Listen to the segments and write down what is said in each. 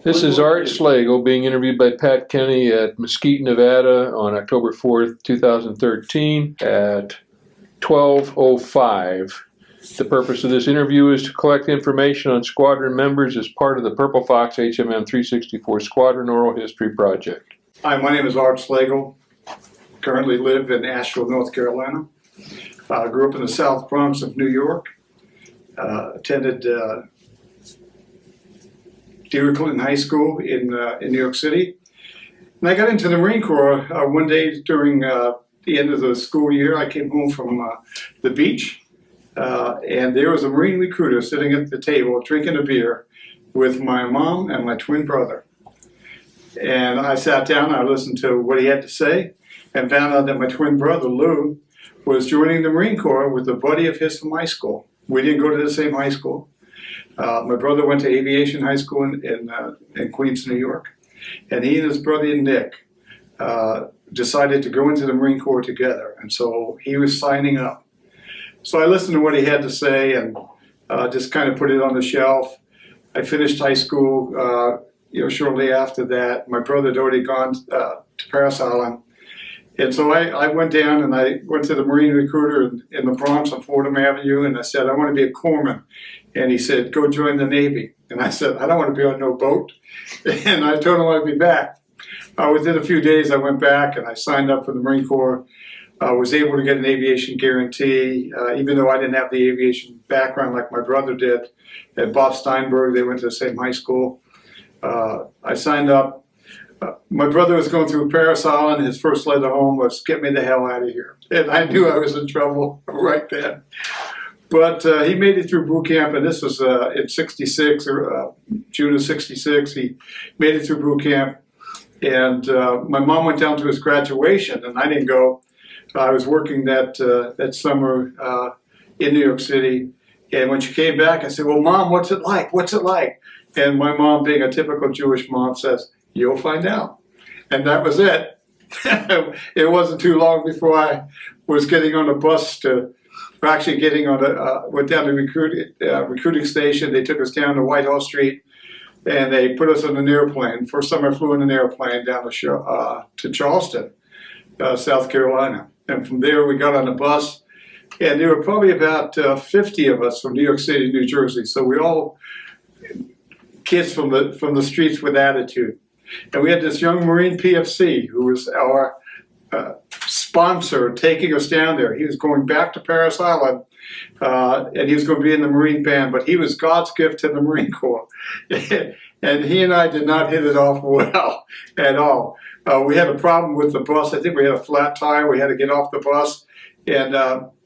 This is Art Slagle being interviewed by Pat Kenny at Mesquite, Nevada on October 4th, 2013 at 12:05. The purpose of this interview is to collect information on squadron members as part of the Purple Fox HMM 364 Squadron Oral History Project. Hi, my name is Art Slagle. Currently live in Asheville, North Carolina. Grew up in the South Bronx of New York. Attended Dear Clinton High School in New York City. And I got into the Marine Corps one day during the end of the school year. I came home from the beach, and there was a Marine recruiter sitting at the table drinking a beer with my mom and my twin brother. And I sat down, I listened to what he had to say, and found out that my twin brother, Lou, was joining the Marine Corps with a buddy of his from high school. We didn't go to the same high school. My brother went to aviation high school in Queens, New York. And he and his brother Nick decided to go into the Marine Corps together. And so he was signing up. So I listened to what he had to say and just kind of put it on the shelf. I finished high school shortly after that. My brother had already gone to Paris Island. And so I went down and I went to the Marine recruiter in the Bronx on Fordham Avenue, and I said, I want to be a corpsman. And he said, go join the Navy. And I said, I don't want to be on no boat. And I told him I'd be back. Within a few days, I went back and I signed up for the Marine Corps. I was able to get an aviation guarantee, even though I didn't have the aviation background like my brother did. At Bob Steinberg, they went to the same high school. I signed up. My brother was going through Paris Island. His first letter home was, get me the hell out of here. And I knew I was in trouble right then. But he made it through boot camp, and this was in '66, June of '66. He made it through boot camp. And my mom went down to his graduation, and I didn't go. I was working that summer in New York City. And when she came back, I said, well, Mom, what's it like? What's it like? And my mom, being a typical Jewish mom, says, you'll find out. And that was it. It wasn't too long before I was getting on a bus went down to recruiting station. They took us down to Whitehall Street, and they put us on an airplane. First time I flew in an airplane down to Charleston, South Carolina. And from there, we got on a bus, and there were probably about 50 of us from New York City, New Jersey. So we all kids from the streets with attitude. And we had this young Marine PFC who was our sponsor taking us down there. He was going back to Paris Island, and he was going to be in the Marine band, but he was God's gift to the Marine Corps. And he and I did not hit it off well at all. We had a problem with the bus. I think we had a flat tire. We had to get off the bus. And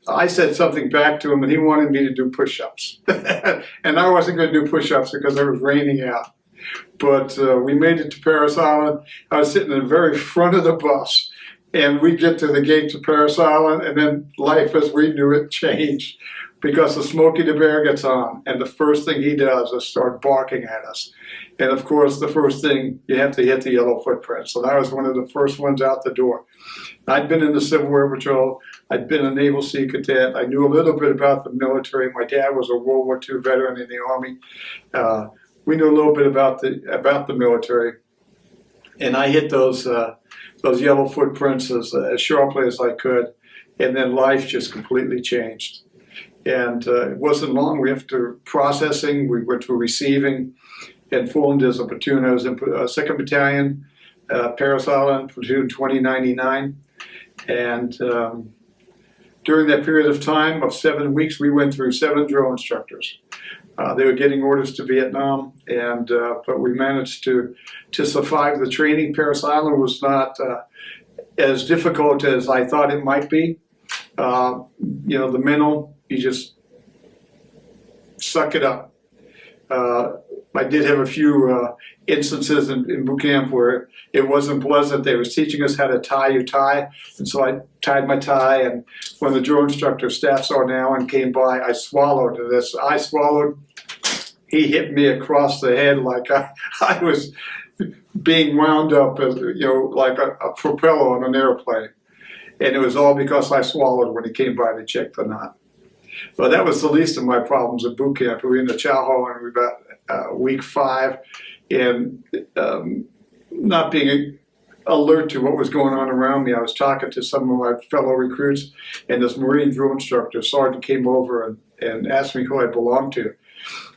I said something back to him, and he wanted me to do push-ups. And I wasn't going to do push-ups because it was raining out. But we made it to Paris Island. I was sitting in the very front of the bus, and we get to the gate to Paris Island, and then life as we knew it changed because the Smokey the Bear gets on, and the first thing he does is start barking at us. And of course, the first thing, you have to hit the yellow footprint. So that was one of the first ones out the door. I'd been in the Civil War Patrol. I'd been a Naval Sea Cadet. I knew a little bit about the military. My dad was a World War II veteran in the Army. We knew a little bit about the military, and I hit those yellow footprints as sharply as I could, and then life just completely changed. And it wasn't long. We after processing, we went to receiving, and formed as a platoon. I was in 2nd Battalion, Paris Island, platoon 2099, and during that period of time of 7 weeks, we went through 7 drill instructors. They were getting orders to Vietnam, and but we managed to survive the training. Paris Island was not as difficult as I thought it might be. The mental, you just suck it up. I did have a few instances in boot camp where it wasn't pleasant. They was teaching us how to tie your tie, and so I tied my tie, and when the drill instructor, Staff Sergeant Allen, came by, I swallowed this. I swallowed. He hit me across the head like I was being wound up, like a propeller on an airplane. And it was all because I swallowed when he came by to check the knot. But that was the least of my problems at boot camp. We were in the chow hall, and we were about week 5, and not being alert to what was going on around me. I was talking to some of my fellow recruits, and this Marine drill instructor, sergeant, came over and asked me who I belonged to.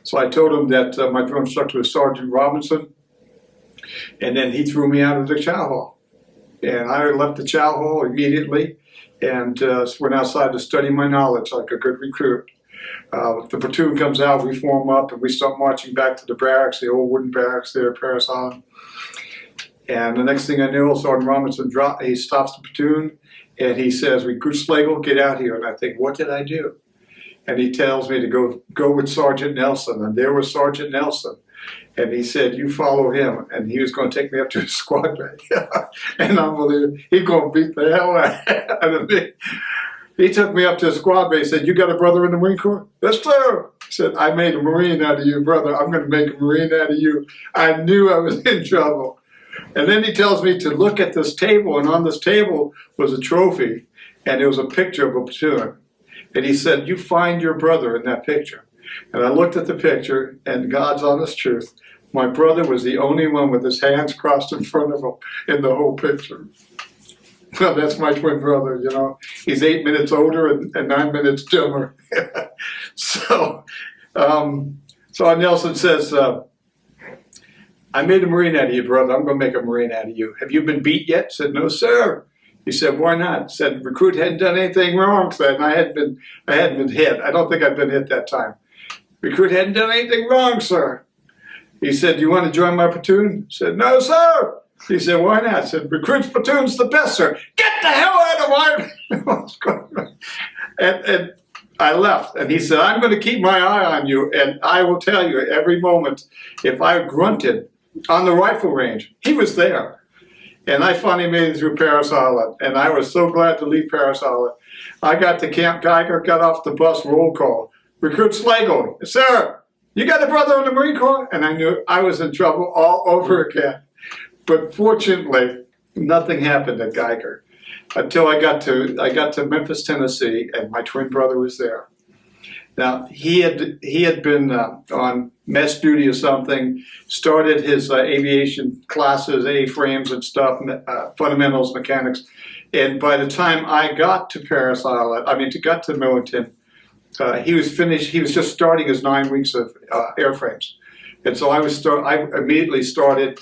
So I told him that my drill instructor was Sergeant Robinson, and then he threw me out of the chow hall. And I left the chow hall immediately and went outside to study my knowledge like a good recruit. The platoon comes out, we form up, and we start marching back to the barracks, the old wooden barracks there at Paris Island. And the next thing I knew, Sergeant Robinson he stops the platoon, and he says, "Recruit Slagle, get out here." And I think, what did I do? And he tells me to go with Sergeant Nelson, and there was Sergeant Nelson. And he said, "You follow him," and he was going to take me up to his squadron. And I believe he's going to beat the hell out of me. He took me up to his squadron. He said, "You got a brother in the Marine Corps?" "Yes, sir." He said, "I made a Marine out of you, brother. I'm going to make a Marine out of you." I knew I was in trouble. And then he tells me to look at this table, and on this table was a trophy, and there was a picture of a platoon. And he said, "You find your brother in that picture." And I looked at the picture, and God's honest truth, my brother was the only one with his hands crossed in front of him in the whole picture. Well, that's my twin brother, you know. He's 8 minutes older and 9 minutes dumber. So Nelson says, "I made a Marine out of you, brother. I'm going to make a Marine out of you. Have you been beat yet?" I said, "No, sir." He said, "Why not?" I said, "Recruit hadn't done anything wrong," said, and I hadn't been hit. I don't think I'd been hit that time. "Recruit hadn't done anything wrong, sir." He said, "Do you want to join my platoon?" I said, "No, sir." He said, "Why not?" I said, "Recruit's platoon's the best, sir." "Get the hell out of my..." And I left, and he said, "I'm going to keep my eye on you, and I will tell you every moment if I grunted on the rifle range." He was there. And I finally made it through Paris Island, and I was so glad to leave Paris Island. I got to Camp Geiger, got off the bus, roll call. "Recruit Slagle, sir, you got a brother in the Marine Corps?" And I knew I was in trouble all over again. But fortunately, nothing happened at Geiger until I got to Memphis, Tennessee, and my twin brother was there. Now, he had been on mess duty or something, started his aviation classes, A-frames and stuff, fundamentals, mechanics. And by the time I got to Paris Island, got to Millington, he was finished. He was just starting his 9 weeks of airframes. And so I immediately started,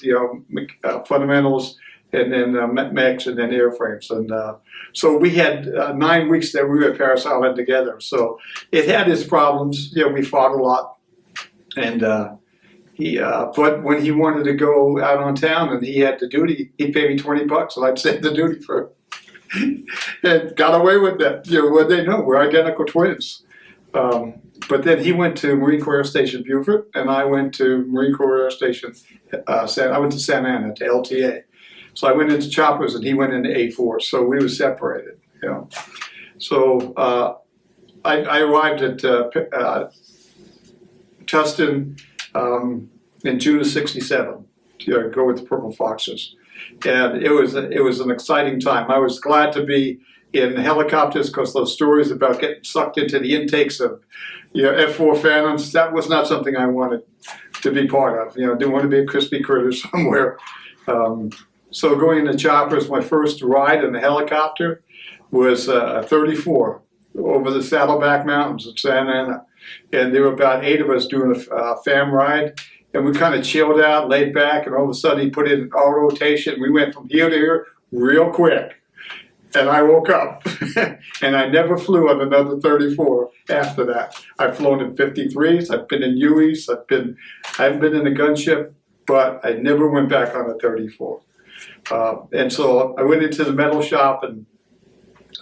fundamentals, and then mechs, and then airframes. And so we had 9 weeks that we were at Paris Island together. So it had its problems. We fought a lot. And but when he wanted to go out on town and he had the duty, he'd pay me $20 and I'd save the duty for him. And got away with that. What they know, we're identical twins. But then he went to Marine Corps Air Station Beaufort, and I went to Marine Corps Air Station, I went to Santa Ana, to LTA. So I went into choppers and he went into A4, so we were separated. So I arrived at Tustin in June of '67 to go with the Purple Foxes, and it was an exciting time. I was glad to be in helicopters because those stories about getting sucked into the intakes of F4 Phantoms, that was not something I wanted to be part of. Didn't want to be a crispy critter somewhere. So going into choppers, my first ride in the helicopter was a 34 over the Saddleback Mountains at Santa Ana. And there were about 8 of us doing a fam ride. And we kind of chilled out, laid back, and all of a sudden he put in all rotation. We went from here to here real quick. And I woke up. And I never flew on another 34 after that. I've flown in 53s, I've been in Hueys, I haven't been in a gunship, but I never went back on a 34. And so I went into the metal shop, and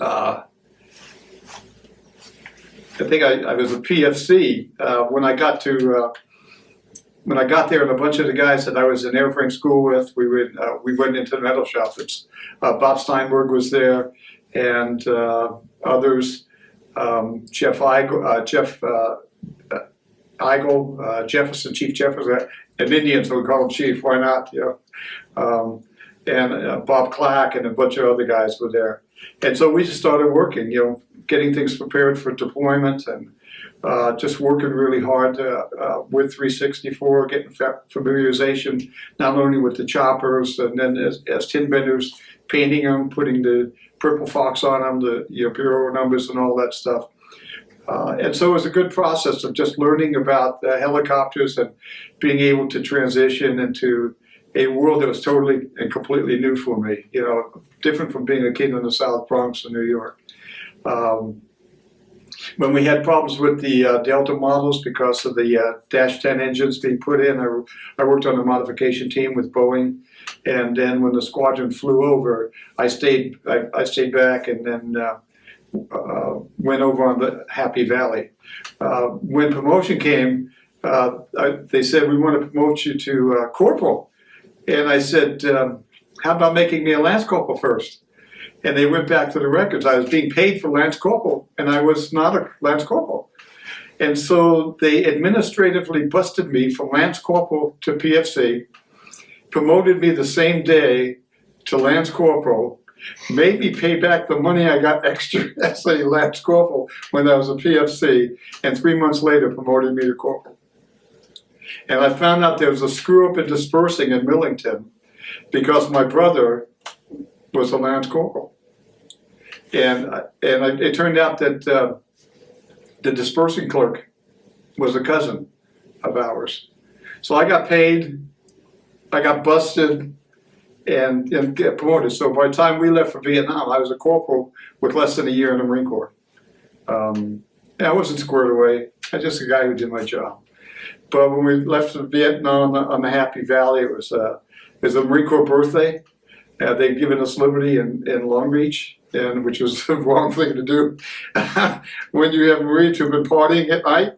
I think I was a PFC when I got there, and a bunch of the guys that I was in airframe school with, we went into the metal shop. Bob Steinberg was there, and others, Jeff Eigel, Jefferson, Chief Jefferson, an Indian, so we call him Chief. Why not? And Bob Clack and a bunch of other guys were there. And so we just started working, getting things prepared for deployment. And just working really hard with 364, getting familiarization not only with the choppers and then as tin benders, painting them, putting the purple fox on them, the bureau numbers and all that stuff. And so it was a good process of just learning about helicopters and being able to transition into a world that was totally and completely new for me, different from being a kid in the South Bronx in New York. When we had problems with the Delta models because of the Dash 10 engines being put in, I worked on the modification team with Boeing. And then when the squadron flew over, I stayed back and then went over on the Happy Valley. When promotion came, they said, we want to promote you to corporal. And I said, how about making me a lance corporal first? And they went back to the records. I was being paid for lance corporal, and I was not a lance corporal. And so they administratively busted me from lance corporal to PFC, promoted me the same day to lance corporal, made me pay back the money I got extra as a lance corporal when I was a PFC, and 3 months later promoted me to corporal. And I found out there was a screw up in dispersing in Millington because my brother was a lance corporal. And it turned out that the dispersing clerk was a cousin of ours. So I got paid, I got busted, and get promoted. So by the time we left for Vietnam, I was a corporal with less than a year in the Marine Corps. I wasn't squared away. I was just a guy who did my job. But when we left for Vietnam on the Happy Valley, it was a Marine Corps birthday. They'd given us liberty in Long Beach, which was the wrong thing to do. When you have Marines who've been partying at night,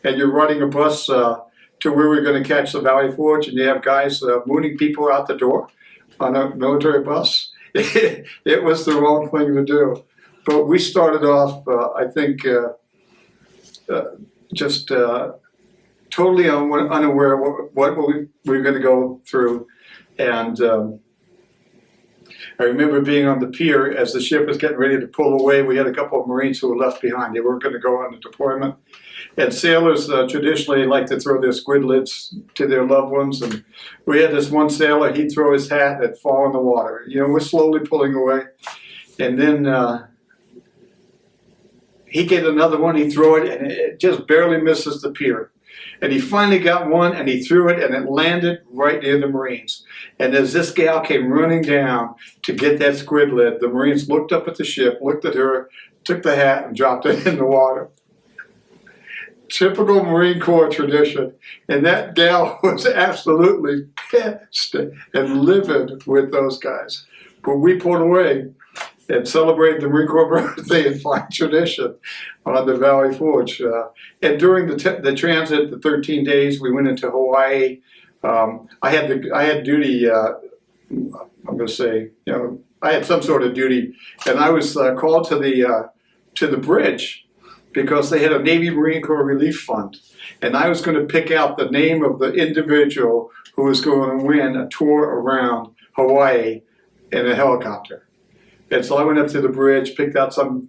and you're riding a bus to where we're going to catch the Valley Forge, and you have guys mooning people out the door on a military bus, it was the wrong thing to do. But we started off, I think, just totally unaware what we were going to go through. And I remember being on the pier as the ship was getting ready to pull away. We had a couple of Marines who were left behind. They weren't going to go on the deployment. And sailors traditionally like to throw their squid lids to their loved ones. And we had this one sailor, he'd throw his hat and it'd fall in the water. We're slowly pulling away. And then he'd get another one, he'd throw it, and it just barely misses the pier. And he finally got one, and he threw it, and it landed right near the Marines. And as this gal came running down to get that squid lid, the Marines looked up at the ship, looked at her, took the hat, and dropped it in the water. Typical Marine Corps tradition. And that gal was absolutely pissed and livid with those guys. But we pulled away and celebrated the Marine Corps birthday in fine tradition on the Valley Forge. And during the transit, the 13 days, we went into Hawaii. I had duty. I'm going to say, I had some sort of duty, and I was called to the bridge because they had a Navy Marine Corps Relief Fund, and I was going to pick out the name of the individual who was going to win a tour around Hawaii in a helicopter. And so I went up to the bridge, picked out some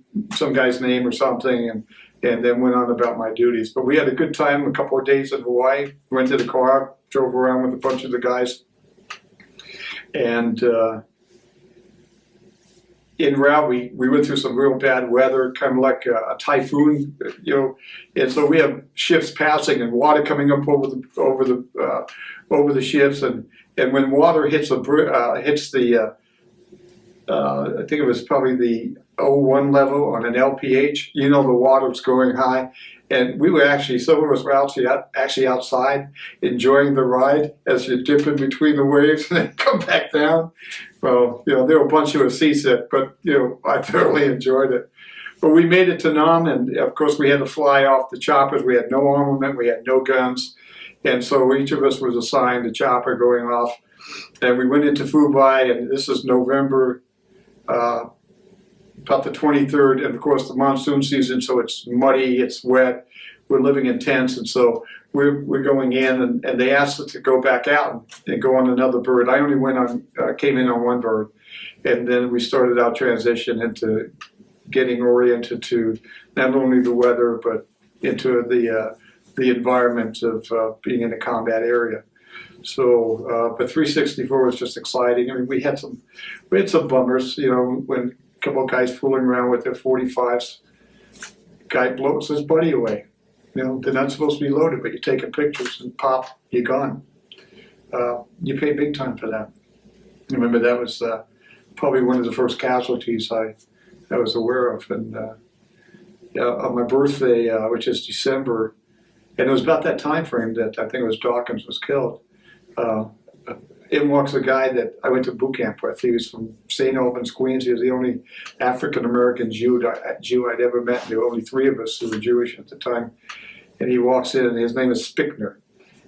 guy's name or something, and then went on about my duties. But we had a good time, a couple of days in Hawaii, rented a car, drove around with a bunch of the guys. And en route, we went through some real bad weather, kind of like a typhoon, And so we have ships passing and water coming up over the ships, and when water hits the I think it was probably the 01 level on an LPH. The water's going high. And we were some of us were actually outside enjoying the ride as you dip in between the waves and then come back down. Well, there were a bunch who were seasick, but, I thoroughly enjoyed it. But we made it to Nam, and of course we had to fly off the choppers. We had no armament, we had no guns. And so each of us was assigned a chopper going off. And we went into Fubai, and this is November, about the 23rd, and of course the monsoon season, so it's muddy, it's wet, we're living in tents, and so we're going in, and they asked us to go back out and go on another bird. I only came in on one bird, and then we started our transition into getting oriented to not only the weather, but into the environment of being in a combat area. So, but 364 was just exciting. I mean, we had some bummers, you know, when a couple of guys fooling around with their 45s, guy blows his buddy away. You know, they're not supposed to be loaded, but you're taking pictures and pop, you're gone. You pay big time for that. I remember that was probably one of the first casualties I was aware of. And on my birthday, which is December, and it was about that time frame that I think it was Dawkins was killed. In walks a guy that I went to boot camp with. He was from St. Albans, Queens. He was the only African-American Jew I'd ever met. There were only 3 of us who were Jewish at the time. And he walks in, and his name is Spickner.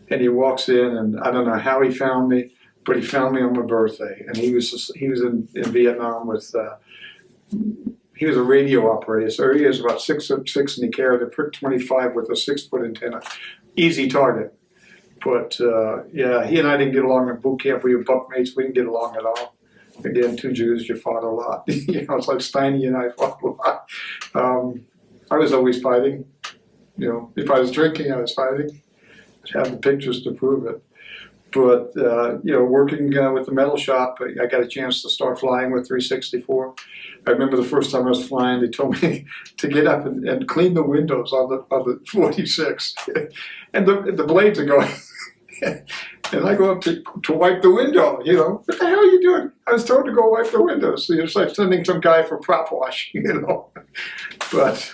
And he walks in, and I don't know how he found me, but he found me on my birthday. And he was in Vietnam with, he was a radio operator. So he was about 6'6", and he carried a Prick 25 with a 6-foot antenna. Easy target. But yeah, he and I didn't get along in boot camp. We were bunkmates. We didn't get along at all. Again, 2 Jews, you fought a lot. You know, it's like Steiny and I fought a lot. I was always fighting. You know, if I was drinking, I was fighting. I have the pictures to prove it. But you know, working with the metal shop, I got a chance to start flying with 364. I remember the first time I was flying, they told me to get up and clean the windows on the 46, and the blades are going. And I go up to wipe the window, you know. What the hell are you doing? I was told to go wipe the windows. So it's like sending some guy for prop wash, you know. But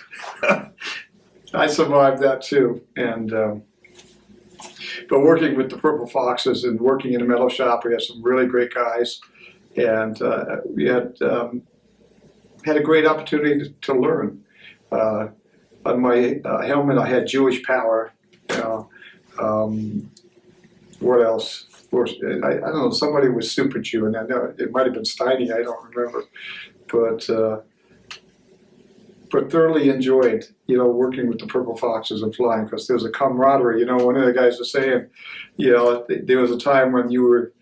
I survived that too. And but working with the Purple Foxes and working in a metal shop, we had some really great guys, and we had a great opportunity to learn. On my helmet, I had Jewish power. You know. What else? Of course, I don't know, somebody was Super Jew, and I know it might have been Steiny, I don't remember. But thoroughly enjoyed, you know, working with the Purple Foxes and flying, because there was a camaraderie. You know, one of the guys was saying, you know, there was a time when you were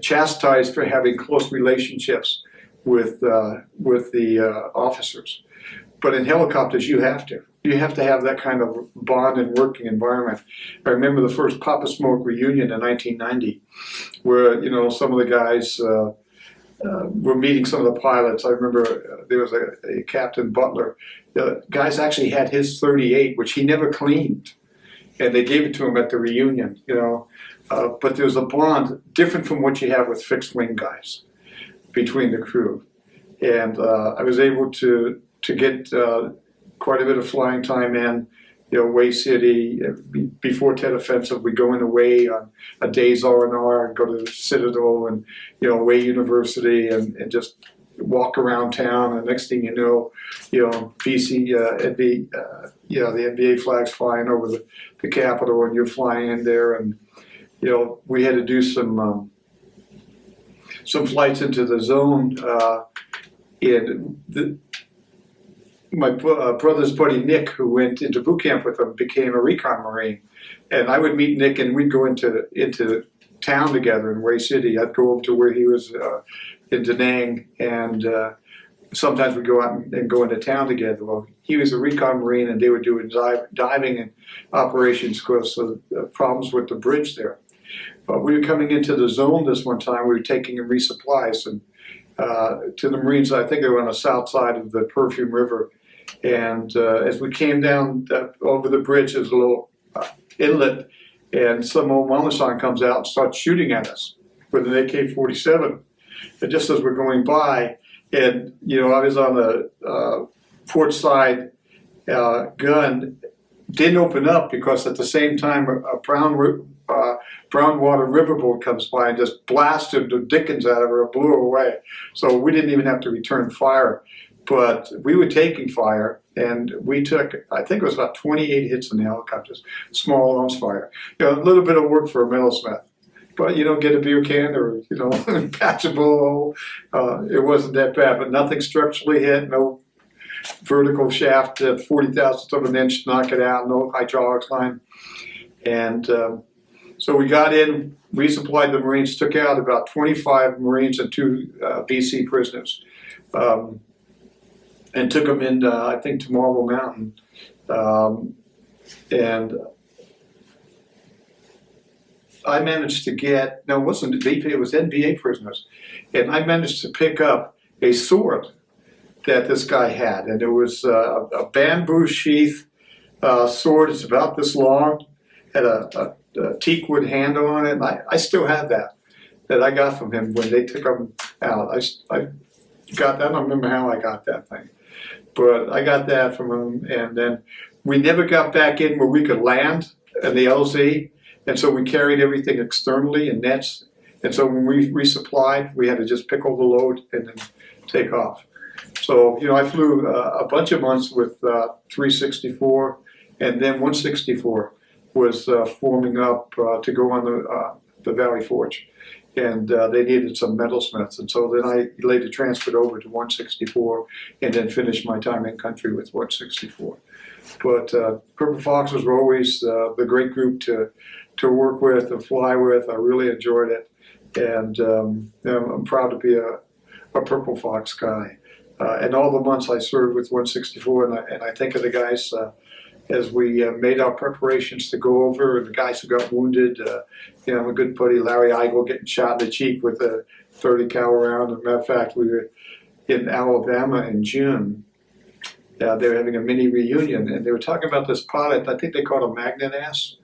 chastised for having close relationships with the officers. But in helicopters, you have to. You have to have that kind of bond and working environment. I remember the first Papa Smoke reunion in 1990, where, you know, some of the guys were meeting some of the pilots. I remember there was a Captain Butler. The guys actually had his 38, which he never cleaned, and they gave it to him at the reunion, you know. But there was a bond different from what you have with fixed wing guys between the crew. And I was able to get quite a bit of flying time in, you know, Way City. Before Tet Offensive, we go in Way on a day's R&R and go to the Citadel and, you know, Way University and just walk around town. And next thing you know, VC, you know, the NBA flags flying over the Capitol, and you're flying in there. And, you know, we had to do some flights into the zone. My brother's buddy Nick, who went into boot camp with him, became a recon Marine, and I would meet Nick, and we'd go into town together in Way City. I'd go over to where he was in Da Nang, and sometimes we'd go out and go into town together. Well, he was a recon Marine, and they were doing diving and operations because of problems with the bridge there. But we were coming into the zone this one time. We were taking in resupplies and to the Marines. I think they were on the south side of the Perfume River. And as we came down over the bridge, there's a little inlet, and some old Mamasan comes out and starts shooting at us with an AK-47. And just as we're going by, and, you know, I was on the port side gun, didn't open up because at the same time a brown water riverboat comes by and just blasted the dickens out of her and blew her away. So we didn't even have to return fire. But we were taking fire, and we took, I think it was about 28 hits in the helicopters, small arms fire. You know, a little bit of work for a metalsmith. But, you know, get a beer can or, you know, patch a bullet hole. It wasn't that bad, but nothing structurally hit, no vertical shaft at 40,000th of an inch to knock it out, no hydraulics line. And so we got in, resupplied the Marines, took out about 25 Marines and 2 BC prisoners. And took them in, I think, to Marble Mountain. And I managed to get, no, it wasn't VP, it was NVA prisoners. And I managed to pick up a sword that this guy had. And it was a bamboo sheath sword. It's about this long, had a teak wood handle on it. And I still have that I got from him when they took him out. I got that. I don't remember how I got that thing. But I got that from him. And then we never got back in where we could land in the LZ. And so we carried everything externally in nets. And so when we resupplied, we had to just pick up the load and then take off. So, I flew a bunch of months with 364, and then 164 was forming up to go on the Valley Forge. And they needed some metalsmiths. And so then I later transferred over to 164 and then finished my time in country with 164. But Purple Foxes were always the great group to work with and fly with. I really enjoyed it. And I'm proud to be a Purple Fox guy. And all the months I served with 164, and I think of the guys as we made our preparations to go over, and the guys who got wounded. My good buddy Larry Eigel getting shot in the cheek with a 30 cal round. As a matter of fact, we were in Alabama in June. They were having a mini reunion, and they were talking about this pilot. I think they called him Magnet Ass,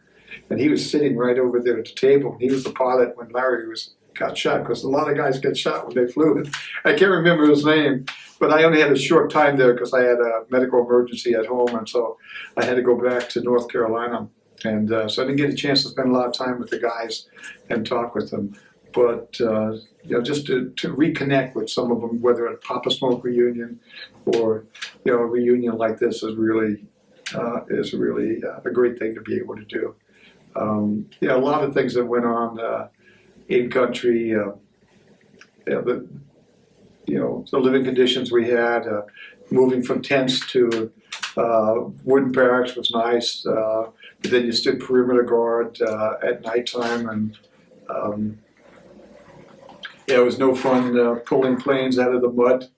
and he was sitting right over there at the table. He was the pilot when Larry got shot, because a lot of guys get shot when they flew. I can't remember his name, but I only had a short time there because I had a medical emergency at home, and so I had to go back to North Carolina. And so I didn't get a chance to spend a lot of time with the guys and talk with them. But just to reconnect with some of them, whether at Papa Smoke reunion or a reunion like this is really a great thing to be able to do. A lot of things that went on in country. The living conditions we had, moving from tents to wooden barracks was nice. But then you stood perimeter guard at nighttime, and it was no fun pulling planes out of the mud,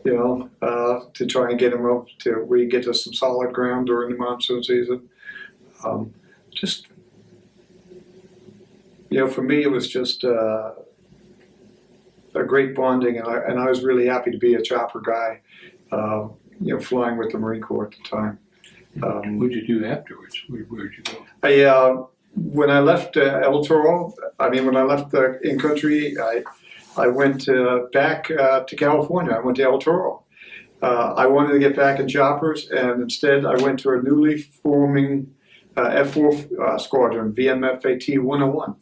to try and get them up to where you get to some solid ground during the monsoon season. For me, it was just a great bonding, and I was really happy to be a chopper guy, flying with the Marine Corps at the time. What did you do afterwards? Where'd you go? When I left El Toro, when I left in country, I went back to California. I went to El Toro. I wanted to get back in choppers, and instead I went to a newly forming F4 squadron, VMFAT 101.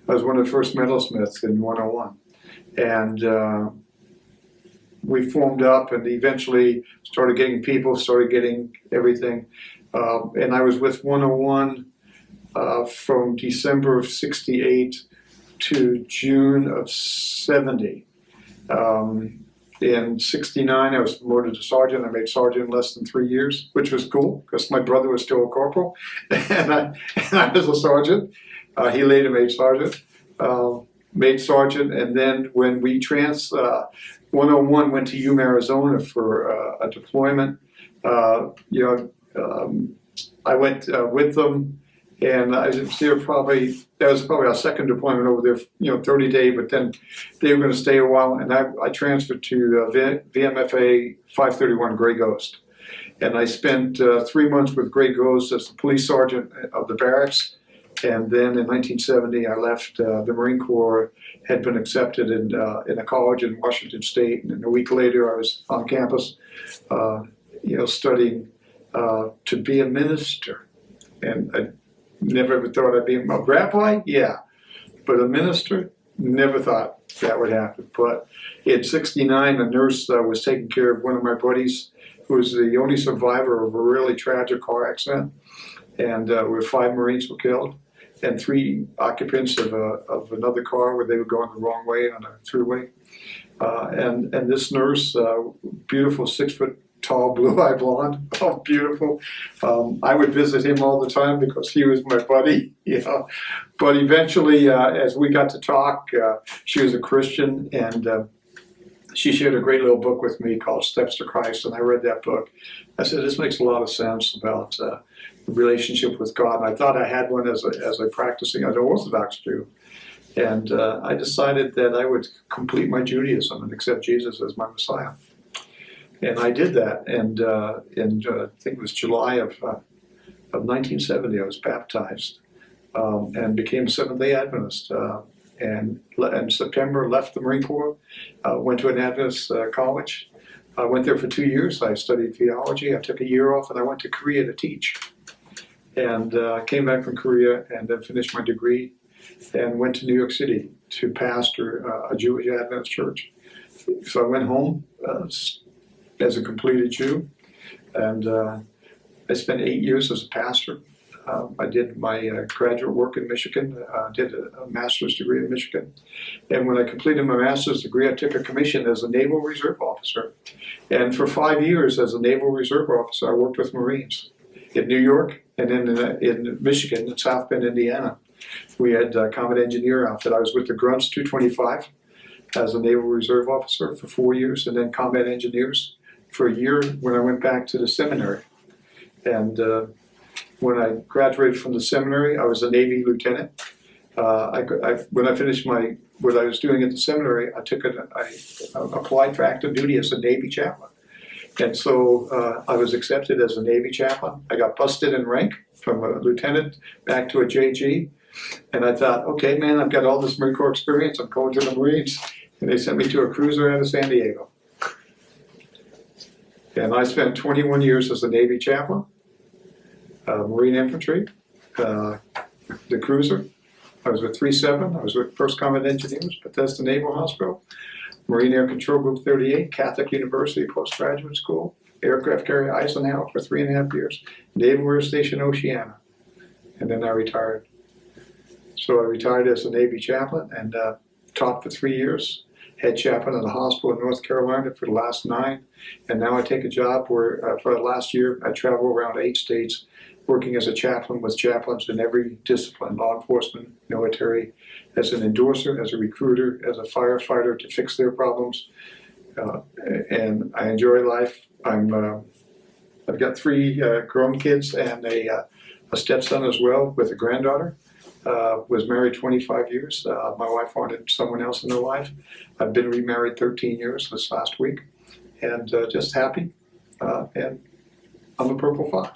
I was one of the first metalsmiths in 101. And we formed up and eventually started getting people, started getting everything. And I was with 101 from December of 68 to June of 70. In 69, I was promoted to sergeant. I made sergeant in less than 3 years, which was cool because my brother was still a corporal and I was a sergeant. He later made sergeant. And then when we 101 went to Yuma, Arizona for a deployment, I went with them, and I was there that was probably our second deployment over there, 30 days, but then they were going to stay a while, and I transferred to VMFA 531 Grey Ghost. And I spent 3 months with Grey Ghost as the police sergeant of the barracks. And then in 1970, I left the Marine Corps, had been accepted in a college in Washington State. And a week later, I was on campus, studying to be a minister. And I never ever thought I'd be a rabbi, yeah. But a minister, never thought that would happen. But in 69, a nurse was taking care of one of my buddies who was the only survivor of a really tragic car accident. And where 5 Marines were killed, and 3 occupants of another car where they were going the wrong way on a throughway. And this nurse, beautiful 6-foot-tall, blue-eyed blonde, oh, beautiful. I would visit him all the time because he was my buddy, But eventually, as we got to talk, she was a Christian, and she shared a great little book with me called Steps to Christ, and I read that book. I said, this makes a lot of sense about the relationship with God. And I thought I had one as a practicing, as an Orthodox Jew. And I decided that I would complete my Judaism and accept Jesus as my Messiah. And I did that, and I think it was July of 1970, I was baptized and became a Seventh-day Adventist. And in September, left the Marine Corps, went to an Adventist college. I went there for 2 years. I studied theology. I took a year off, and I went to Korea to teach. And came back from Korea and then finished my degree and went to New York City to pastor a Jewish Adventist church. So I went home as a completed Jew, and I spent 8 years as a pastor. I did my graduate work in Michigan, did a master's degree in Michigan. And when I completed my master's degree, I took a commission as a Naval Reserve Officer. And for 5 years as a Naval Reserve Officer, I worked with Marines in New York and then in Michigan, in South Bend, Indiana. We had a combat engineer outfit. I was with the Grunts 225 as a Naval Reserve Officer for 4 years, and then combat engineers for a year when I went back to the seminary. And when I graduated from the seminary, I was a Navy lieutenant. When I finished what I was doing at the seminary, I applied for active duty as a Navy chaplain. And so I was accepted as a Navy chaplain. I got busted in rank from a lieutenant back to a JG. And I thought, okay, man, I've got all this Marine Corps experience. I'm going to the Marines. And they sent me to a cruiser out of San Diego. And I spent 21 years as a Navy chaplain, Marine Infantry, the cruiser. I was with 3-7. I was with 1st Combat Engineers, Bethesda Naval Hospital, Marine Air Control Group 38, Catholic University Postgraduate School, Aircraft Carrier Eisenhower for 3.5 years, Naval Air Station Oceana. And then I retired. So I retired as a Navy chaplain and taught for 3 years, head chaplain at a hospital in North Carolina for the last 9. And now I take a job where for the last year I travel around 8 states working as a chaplain with chaplains in every discipline, law enforcement, military, as an endorser, as a recruiter, as a firefighter to fix their problems. And I enjoy life. I've got 3 grown kids and a stepson as well with a granddaughter. Was married 25 years. My wife wanted someone else in her life. I've been remarried 13 years this last week, and just happy. And I'm a Purple Fox.